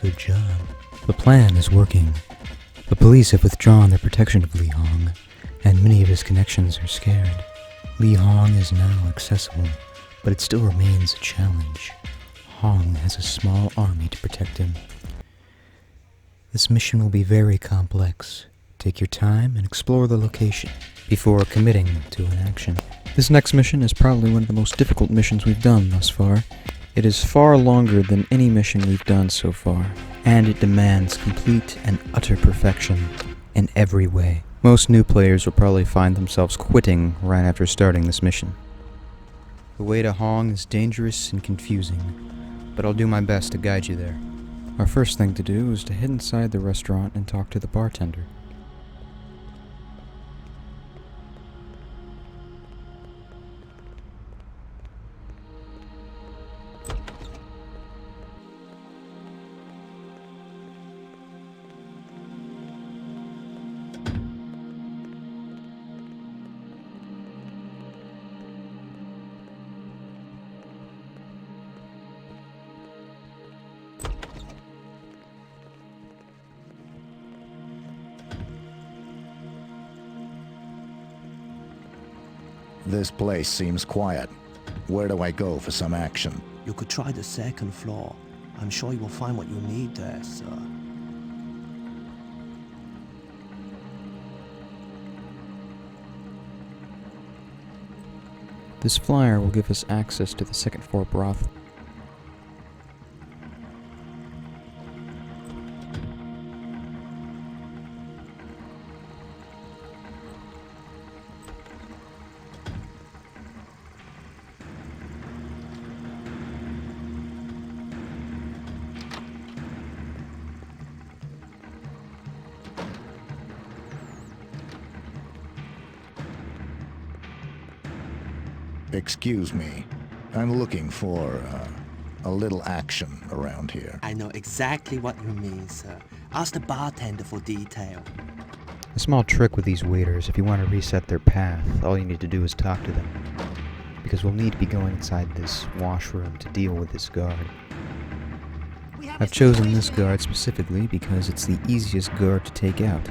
Good job. The plan is working. The police have withdrawn their protection of Li Hong, and many of his connections are scared. Li Hong is now accessible, but it still remains a challenge. Hong has a small army to protect him. This mission will be very complex. Take your time and explore the location before committing to an action. This next mission is probably one of the most difficult missions we've done thus far. It is far longer than any mission we've done so far, and it demands complete and utter perfection in every way. Most new players will probably find themselves quitting right after starting this mission. The way to Hong is dangerous and confusing, but I'll do my best to guide you there. Our first thing to do is to head inside the restaurant and talk to the bartender. This place seems quiet. Where do I go for some action? You could try the second floor. I'm sure you will find what you need there, sir. This flyer will give us access to the second floor brothel. Excuse me. I'm looking for, a little action around here. I know exactly what you mean, sir. Ask the bartender for detail. A small trick with these waiters: if you want to reset their path, all you need to do is talk to them. Because we'll need to be going inside this washroom to deal with this guard. I've chosen this guard specifically because it's the easiest guard to take out,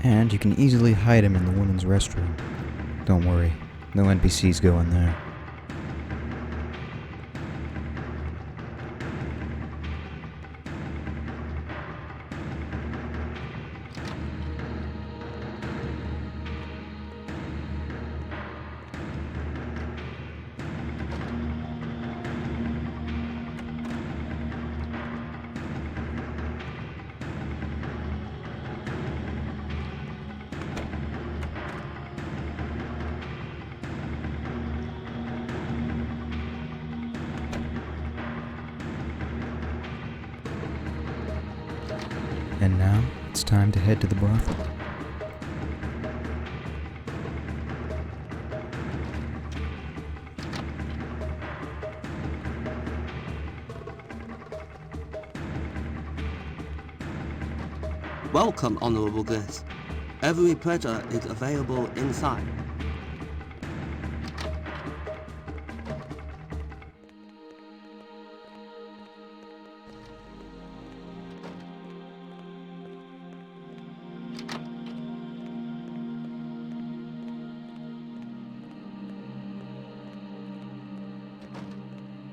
and you can easily hide him in the women's restroom. Don't worry, no NPCs go in there. And now, it's time to head to the brothel. Welcome, honorable guests. Every pleasure is available inside.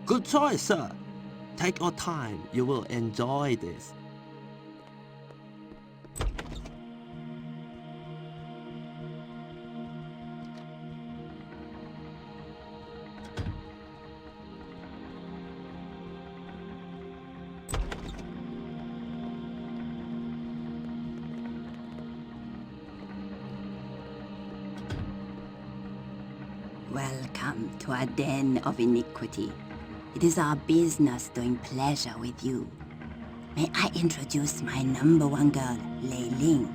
Good choice, sir. Take your time. You will enjoy this. Welcome to our den of iniquity. It is our business doing pleasure with you. May I introduce my number one girl, Lei Ling.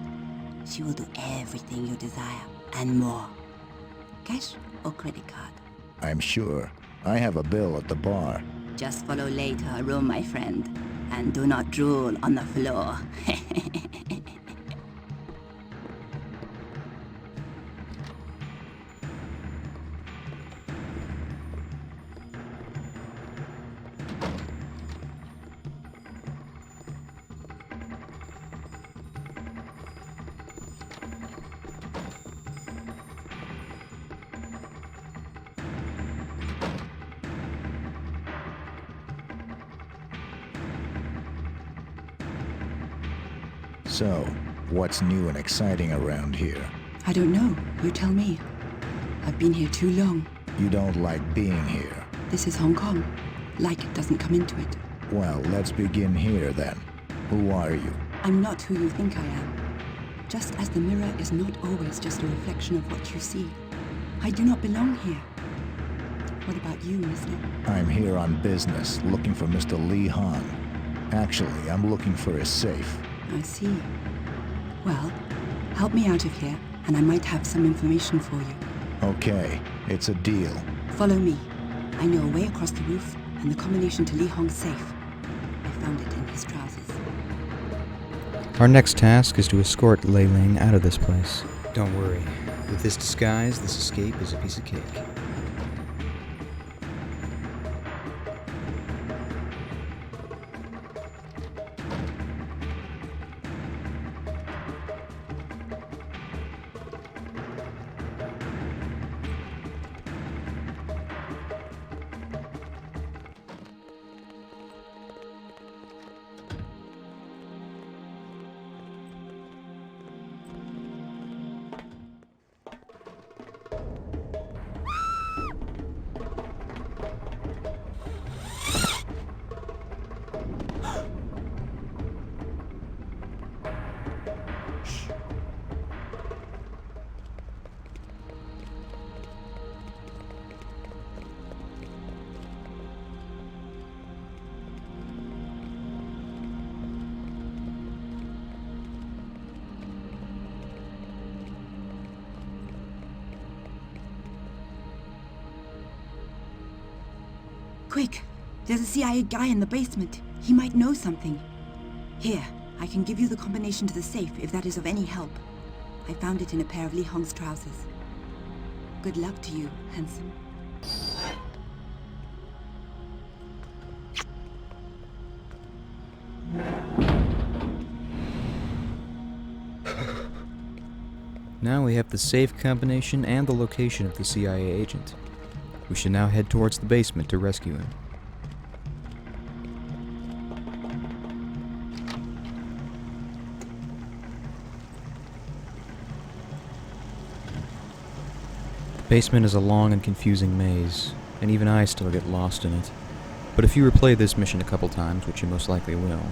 She will do everything you desire, and more. Cash or credit card? I'm sure. I have a bill at the bar. Just follow Lei to her room, my friend. And do not drool on the floor. So, what's new and exciting around here? I don't know. You tell me. I've been here too long. You don't like being here. This is Hong Kong. Like doesn't come into it. Well, let's begin here then. Who are you? I'm not who you think I am. Just as the mirror is not always just a reflection of what you see. I do not belong here. What about you, mister? I'm here on business, looking for Mr. Li Hong. Actually, I'm looking for his safe. I see. Well, help me out of here, and I might have some information for you. Okay, it's a deal. Follow me. I know a way across the roof, and the combination to Li Hong's safe. I found it in his trousers. Our next task is to escort Lei Ling out of this place. Don't worry. With this disguise, this escape is a piece of cake. Quick! There's a CIA guy in the basement. He might know something. Here, I can give you the combination to the safe if that is of any help. I found it in a pair of Li Hong's trousers. Good luck to you, handsome. Now we have the safe combination and the location of the CIA agent. We should now head towards the basement to rescue him. The basement is a long and confusing maze, and even I still get lost in it. But if you replay this mission a couple times, which you most likely will,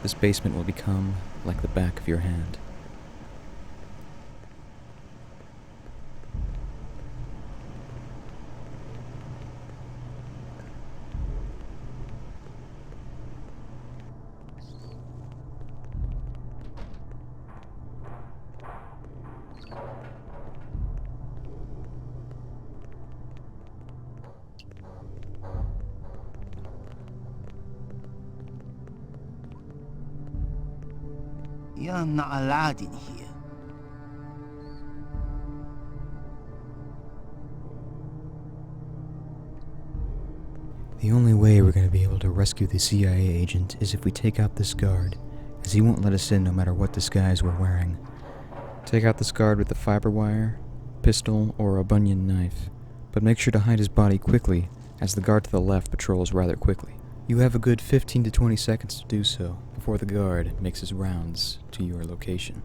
this basement will become like the back of your hand. You're not allowed in here. The only way we're going to be able to rescue the CIA agent is if we take out this guard, as he won't let us in no matter what disguise we're wearing. Take out this guard with a fiber wire, pistol, or a bunion knife, but make sure to hide his body quickly, as the guard to the left patrols rather quickly. You have a good 15 to 20 seconds to do so, before the guard makes his rounds to your location.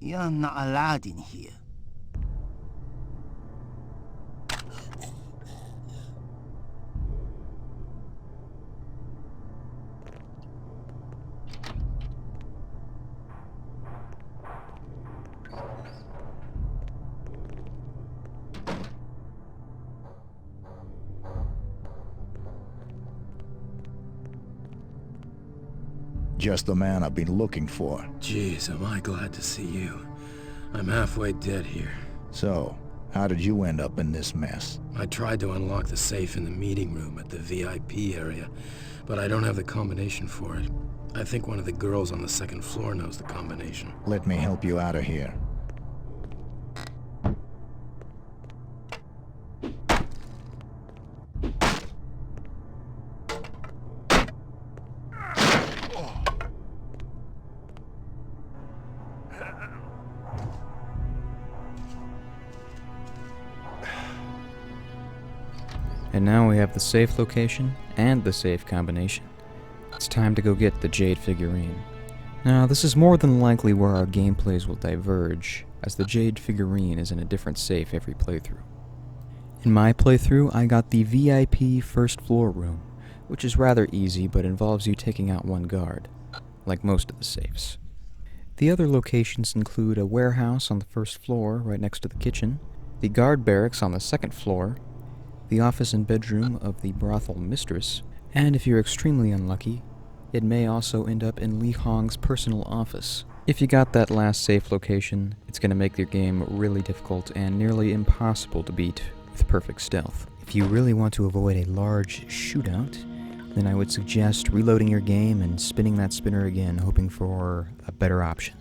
You're not allowed in here. Just the man I've been looking for. Jeez, am I glad to see you. I'm halfway dead here. So, How did you end up in this mess? I tried to unlock the safe in the meeting room at the VIP area, but I don't have the combination for it. I think one of the girls on the second floor knows the combination. Let me help you out of here. And now we have the safe location and the safe combination. It's time to go get the Jade figurine. Now, this is more than likely where our gameplays will diverge, as the Jade figurine is in a different safe every playthrough. In my playthrough, I got the VIP first floor room, which is rather easy but involves you taking out one guard, like most of the safes. The other locations include a warehouse on the first floor right next to the kitchen, the guard barracks on the second floor, the office and bedroom of the brothel mistress, and if you're extremely unlucky, it may also end up in Li Hong's personal office. If you got that last safe location, it's going to make your game really difficult and nearly impossible to beat with perfect stealth. If you really want to avoid a large shootout, then I would suggest reloading your game and spinning that spinner again, hoping for a better option.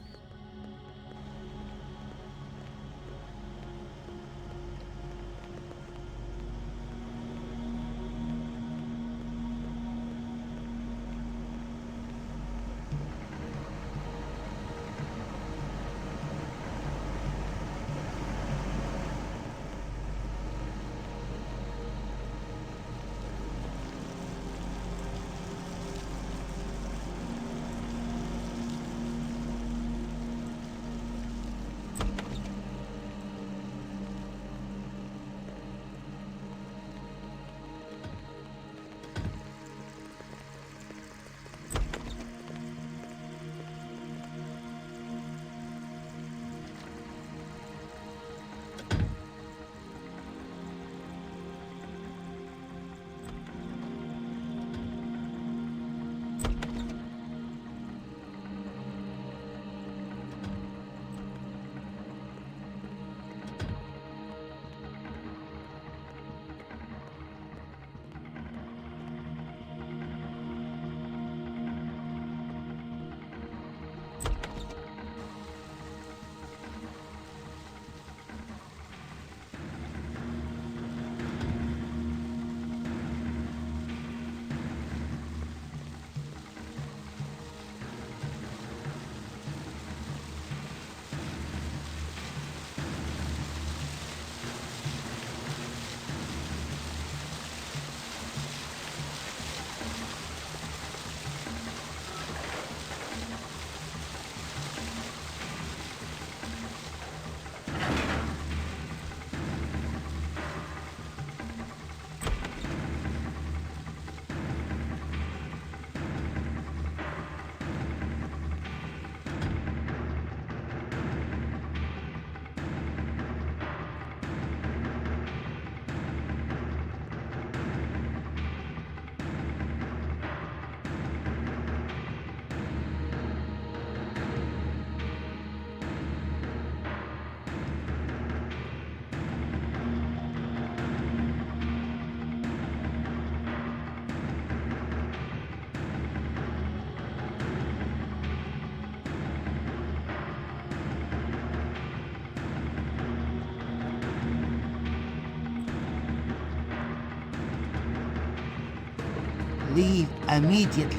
Leave immediately.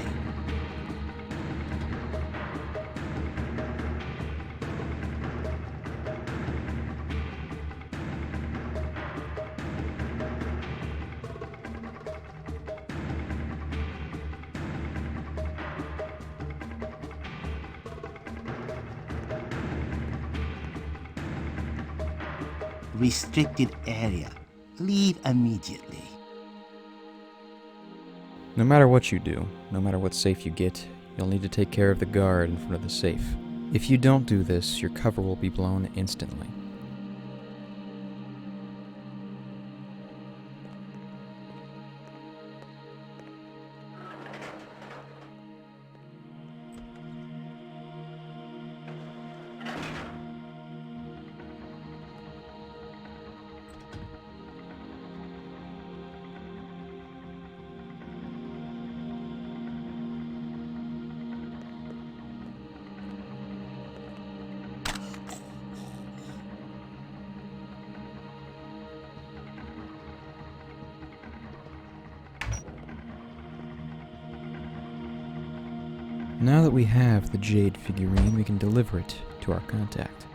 Restricted area. Leave immediately. No matter what you do, no matter what safe you get, you'll need to take care of the guard in front of the safe. If you don't do this, your cover will be blown instantly. Now that we have the jade figurine, we can deliver it to our contact.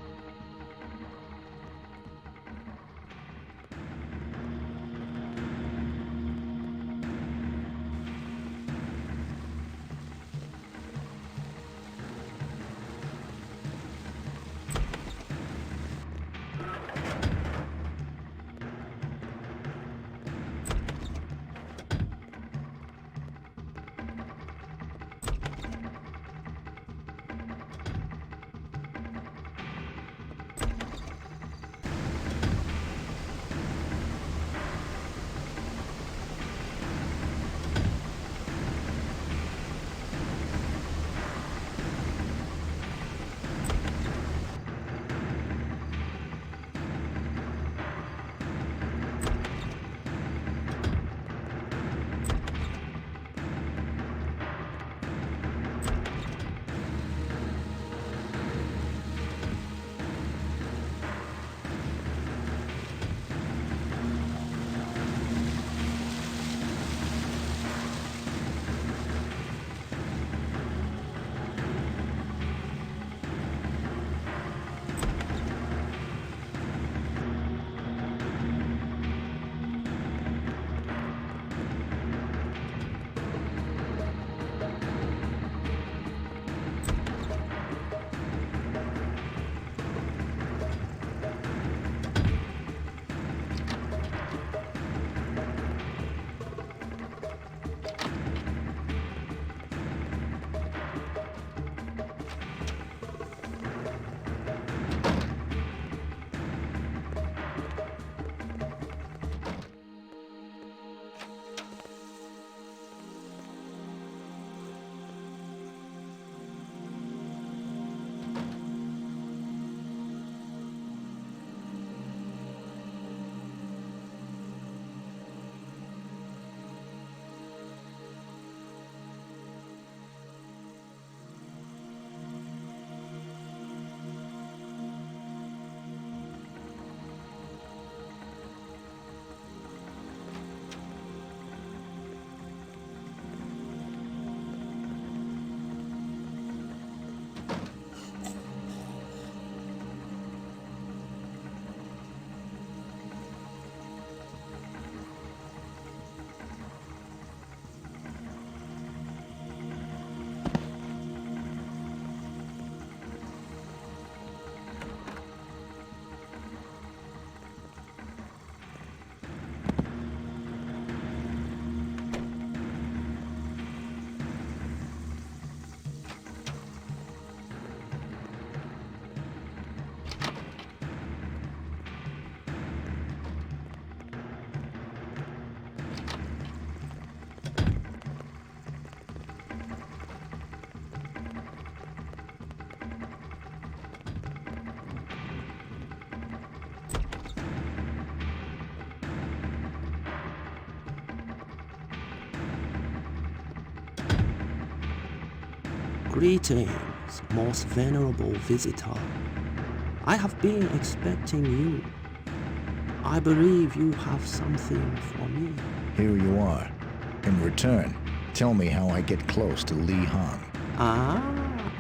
Greetings, most venerable visitor. I have been expecting you. I believe you have something for me. Here you are. In return, tell me how I get close to Li Hong. Ah,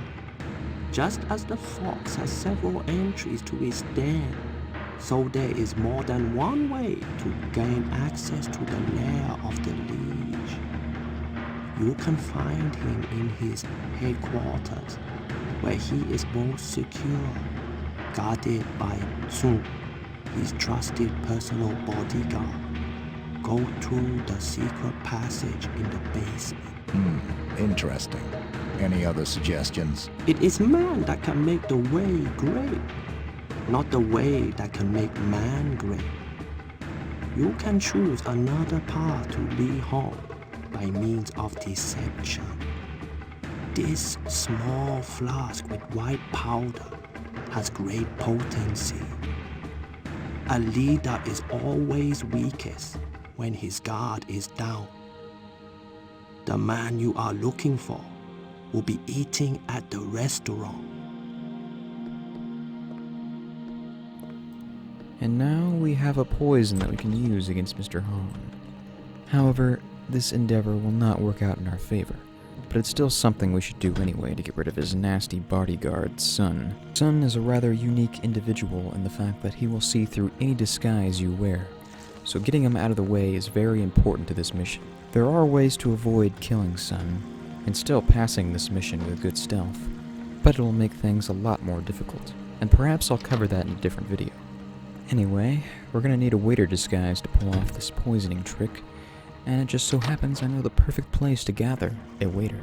just as the fox has several entries to its den, so there is more than one way to gain access to the lair of the Liege. You can find him in his headquarters, where he is most secure, guarded by Sun, his trusted personal bodyguard. Go through the secret passage in the basement. Interesting. Any other suggestions? It is man that can make the way great, not the way that can make man great. You can choose another path to Li Hong by means of deception. This small flask with white powder has great potency. A leader is always weakest when his guard is down. The man you are looking for will be eating at the restaurant. And now we have a poison that we can use against Mr. Hong. However, this endeavor will not work out in our favor. but it's still something we should do anyway to get rid of his nasty bodyguard, Sun. Sun is a rather unique individual in the fact that he will see through any disguise you wear, so getting him out of the way is very important to this mission. There are ways to avoid killing Sun, and still passing this mission with good stealth, but it'll make things a lot more difficult, and perhaps I'll cover that in a different video. Anyway, we're gonna need a waiter disguise to pull off this poisoning trick, and it just so happens I know the perfect place to gather a waiter,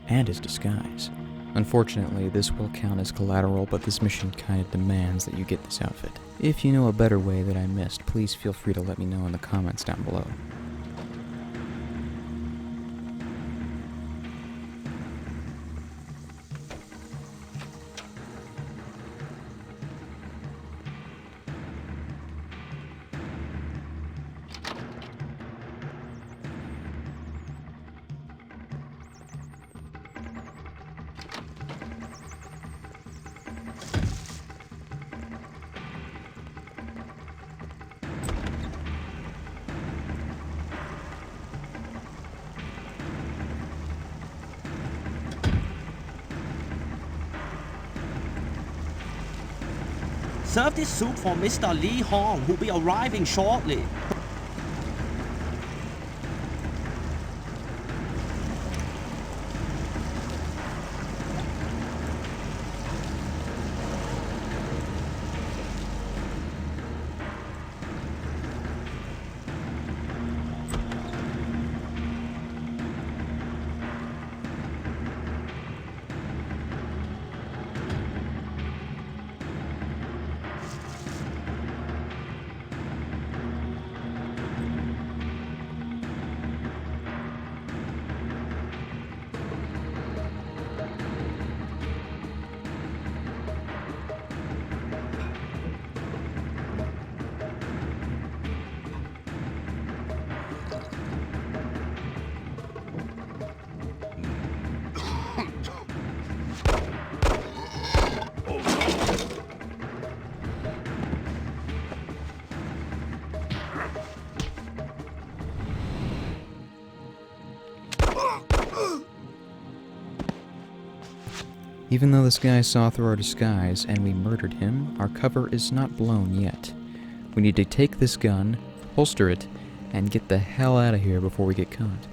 and his disguise. Unfortunately, this will count as collateral, but this mission kinda demands that you get this outfit. If you know a better way that I missed, please feel free to let me know in the comments down below. Serve this soup for Mr. Lee Hong, who'll be arriving shortly. Even though this guy saw through our disguise and we murdered him, our cover is not blown yet. We need to take this gun, holster it, and get the hell out of here before we get caught.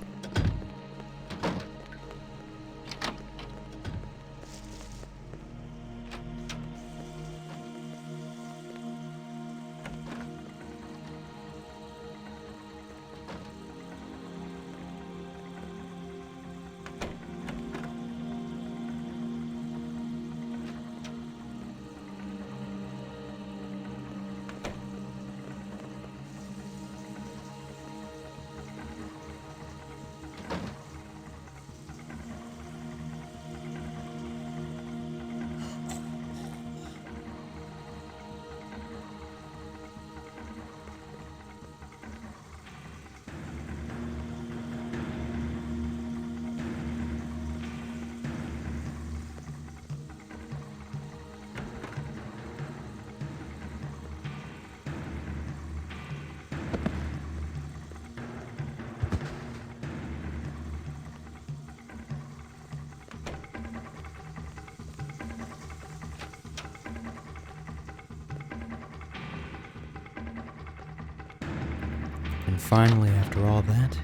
And finally, after all that,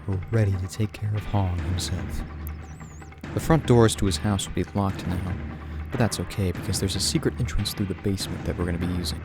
we're ready to take care of Hong himself. The front doors to his house will be locked now, but that's okay because there's a secret entrance through the basement that we're going to be using.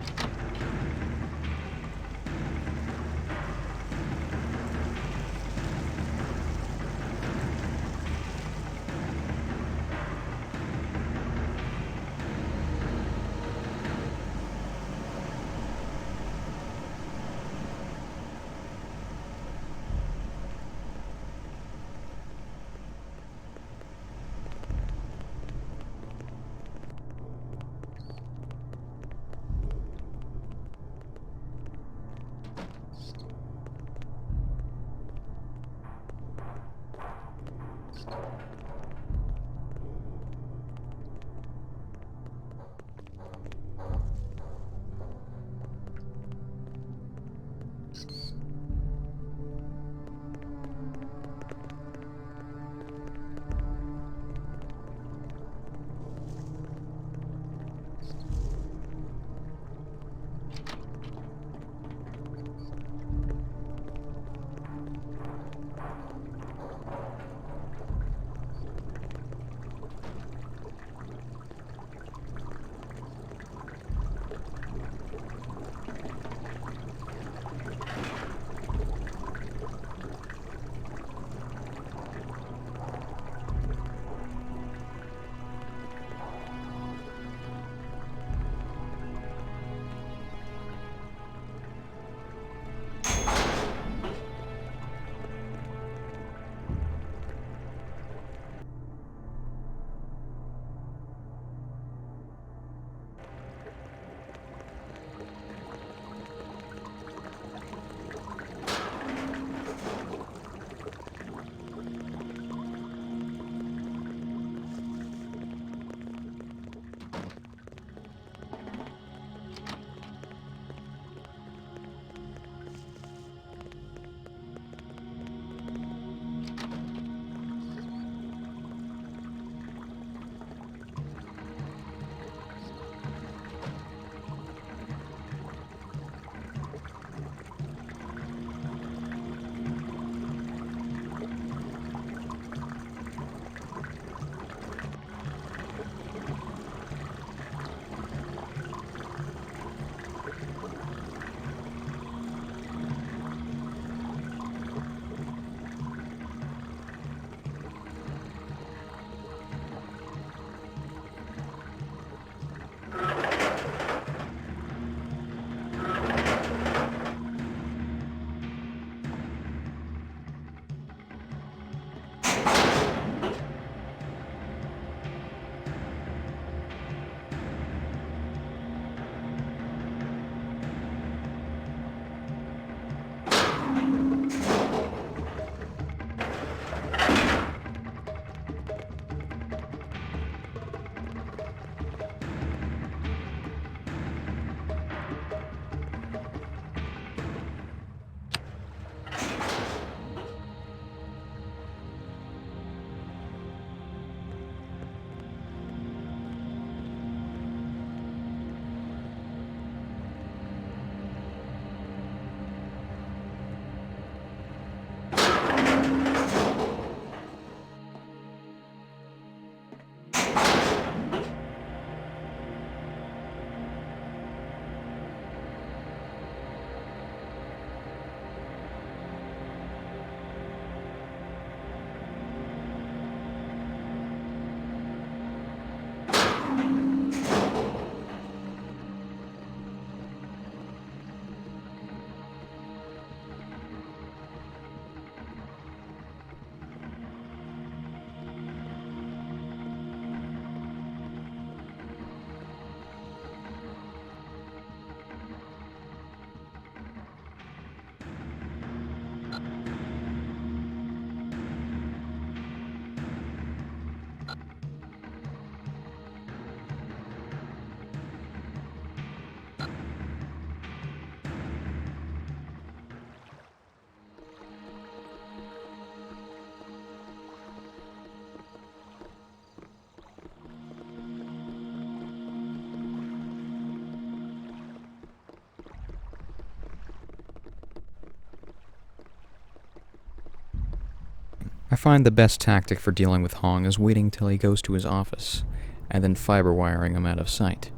I find the best tactic for dealing with Hong is waiting till he goes to his office, and then fiber wiring him out of sight.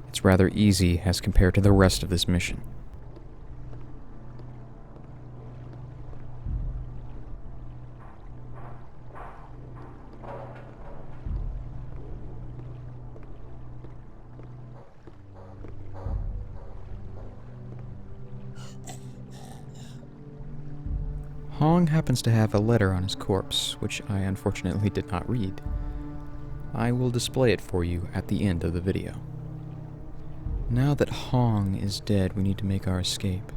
It's rather easy as compared to the rest of this mission. Hong happens to have a letter on his corpse, which I unfortunately did not read. I will display it for you at the end of the video. Now that Hong is dead, we need to make our escape.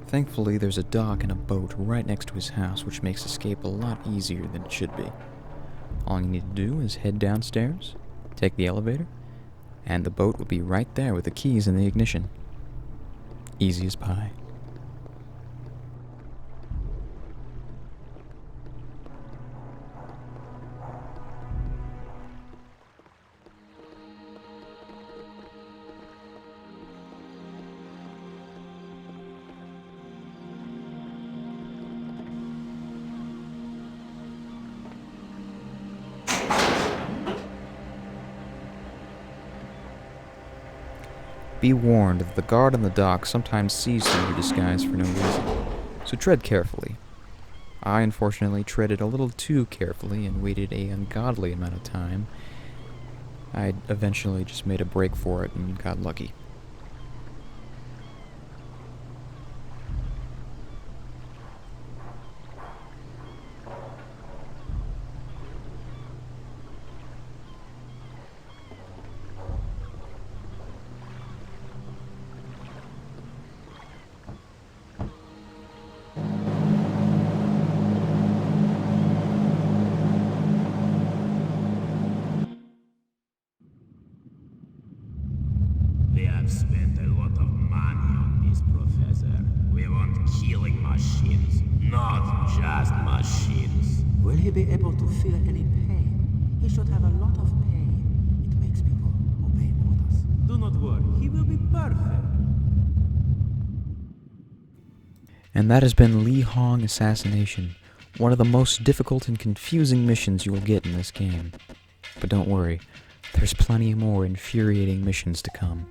Thankfully, there's a dock and a boat right next to his house, which makes escape a lot easier than it should be. All you need to do is head downstairs, take the elevator, and the boat will be right there with the keys in the ignition. Easy as pie. Be warned that the guard on the dock sometimes sees through your disguise for no reason, so tread carefully. I unfortunately treaded a little too carefully and waited an ungodly amount of time. I eventually just made a break for it and got lucky. We have spent a lot of money on this, Professor. We want killing machines, not just machines. Will he be able to feel any pain? He should have a lot of pain. It makes people obey orders. Do not worry, he will be perfect. And that has been Li Hong Assassination, one of the most difficult and confusing missions you will get in this game. But don't worry, there's plenty more infuriating missions to come.